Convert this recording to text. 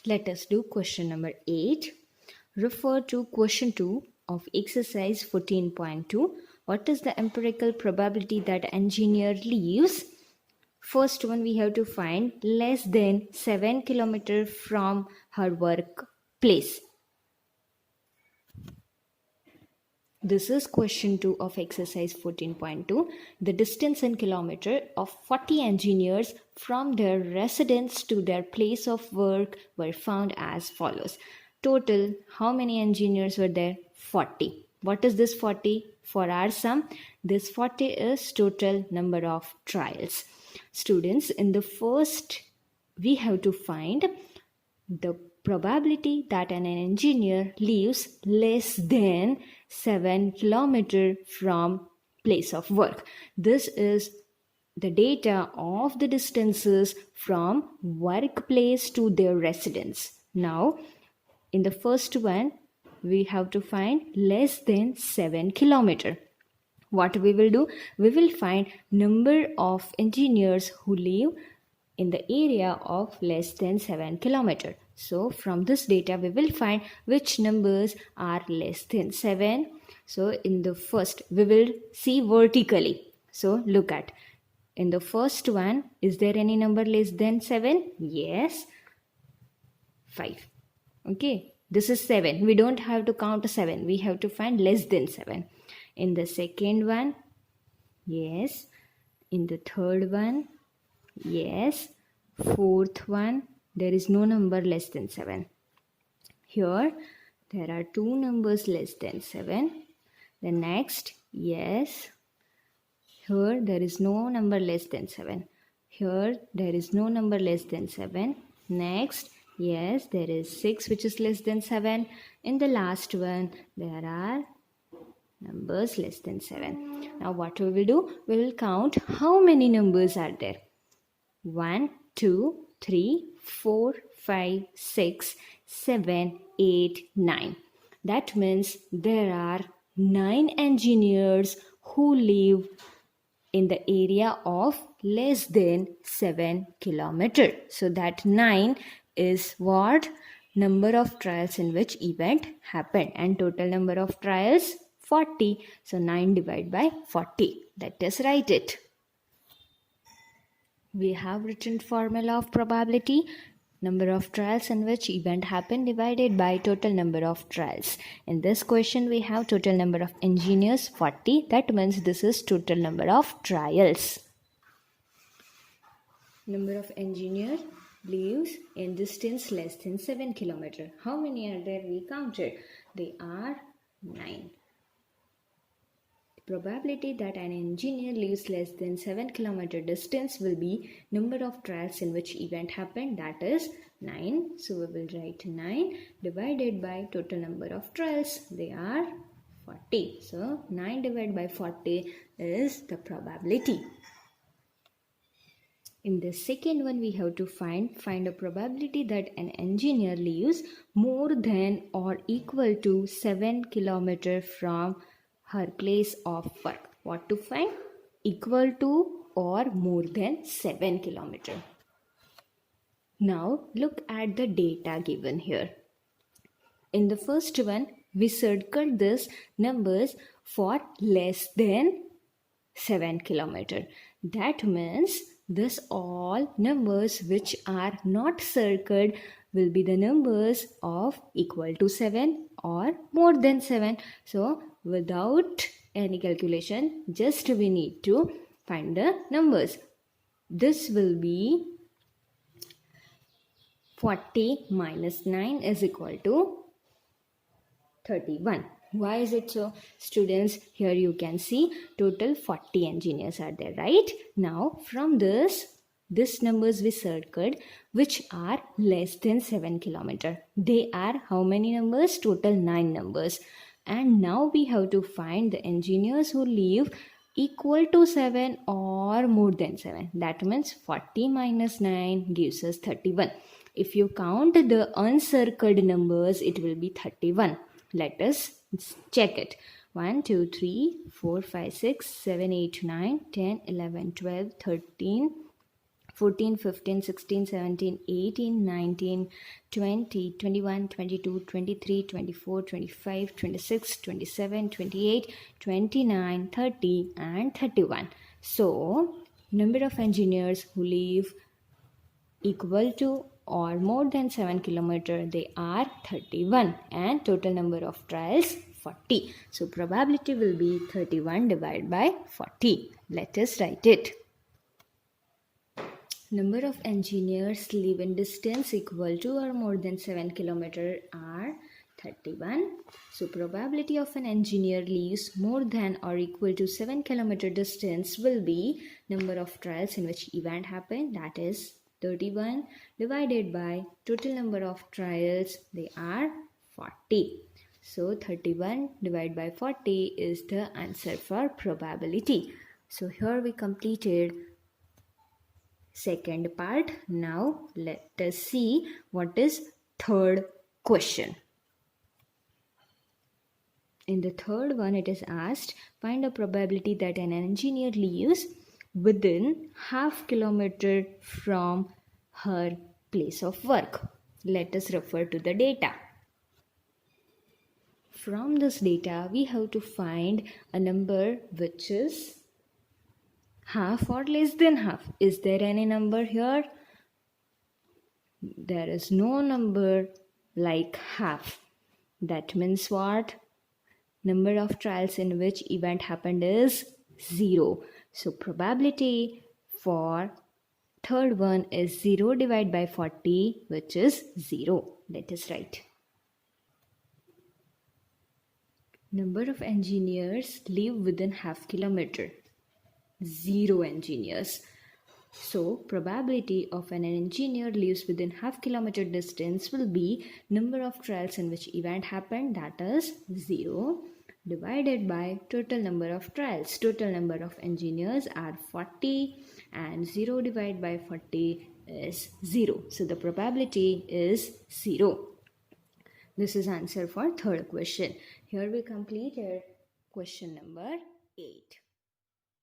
Let us do question number 8. Refer to question 2 of exercise 14.2. What is the empirical probability that engineer leaves? First one, we have to find less than 7 kilometers from her workplace. This is question 2 of exercise 14.2. The distance in kilometer of 40 engineers from their residence to their place of work were found as follows. Total, how many engineers were there? 40. What is this 40? For our sum, this 40 is total number of trials. Students, in the first, we have to find the probability that an engineer lives less than 7 kilometers from place of work. This is the data of the distances from workplace to their residence. Now, in the first one, we have to find less than 7 kilometers. What we will do? We will find number of engineers who live in the area of less than 7 kilometers. So from this data we will find which numbers are less than 7. So in the first we will see vertically. So look at, in the first one, is there any number less than 7? Yes, 5. Okay, this is 7. We don't have to count 7. We have to find less than 7. In the second one, yes. In the third one, yes. Fourth one, there is no number less than 7. Here, there are 2 numbers less than 7. The next, yes. Here, there is no number less than 7. Here, there is no number less than 7. Next, yes, there is 6 which is less than 7. In the last one, there are numbers less than 7. Now what we will do? We will count how many numbers are there. 1, 2, 3, 4, 5, 6, 7, 8, 9. That means there are 9 engineers who live in the area of less than 7 kilometers. So that 9 is what? Number of trials in which event happened, and total number of trials 40. So 9 divided by 40. Let us write it. We have written formula of probability. Number of trials in which event happened divided by total number of trials. In this question we have total number of engineers 40. That means this is total number of trials. Number of engineers lives in distance less than 7 kilometers. How many are there? We counted. They are 9. Probability that an engineer lives less than 7 kilometer distance will be number of trials in which event happened, that is 9. So we will write 9 divided by total number of trials. They are 40. So 9 divided by 40 is the probability. In the second one, we have to find a probability that an engineer lives more than or equal to 7 kilometers from her place of work. What to find? Equal to or more than 7 kilometers. Now look at the data given here. In the first one, we circled these numbers for less than 7 kilometers. That means this all numbers which are not circled will be the numbers of equal to 7 or more than 7. So without any calculation, just we need to find the numbers. This will be 40 minus 9 is equal to 31. Why is it so? Students, here you can see total 40 engineers are there, right? Now from this numbers we circled which are less than 7 kilometers. They are how many numbers? Total 9 numbers. And now we have to find the engineers who live equal to 7 or more than 7. That means 40 minus 9 gives us 31. If you count the uncircled numbers, it will be 31. Let us check it. 1, 2, 3, 4, 5, 6, 7, 8, 9, 10, 11, 12, 13, 14, 15, 16, 17, 18, 19, 20, 21, 22, 23, 24, 25, 26, 27, 28, 29, 30, and 31. So, number of engineers who leave equal to or more than 7 kilometer, they are 31, and total number of trials 40. So probability will be 31 divided by 40. Let us write it. Number of engineers live in distance equal to or more than 7 kilometer are 31. So probability of an engineer leaves more than or equal to 7 kilometer distance will be number of trials in which event happened, that is 31 divided by total number of trials, they are 40. So 31 divided by 40 is the answer for probability. So here we completed second part. Now let us see what is third question. In the third one, it is asked, find a probability that an engineer leaves within half kilometer from her place of work. Let us refer to the data. From this data, we have to find a number which is half or less than half. Is there any number here? There is no number like half. That means what? Number of trials in which event happened is 0. So probability for third one is 0 divided by 40, which is 0. Let us write. Number of engineers live within half kilometer. 0 engineers. So probability of an engineer lives within half kilometer distance will be number of trials in which event happened, that is 0, divided by total number of trials. Total number of engineers are 40 and 0 divided by 40 is 0. So the probability is 0. This is answer for third question. Here we completed question number 8.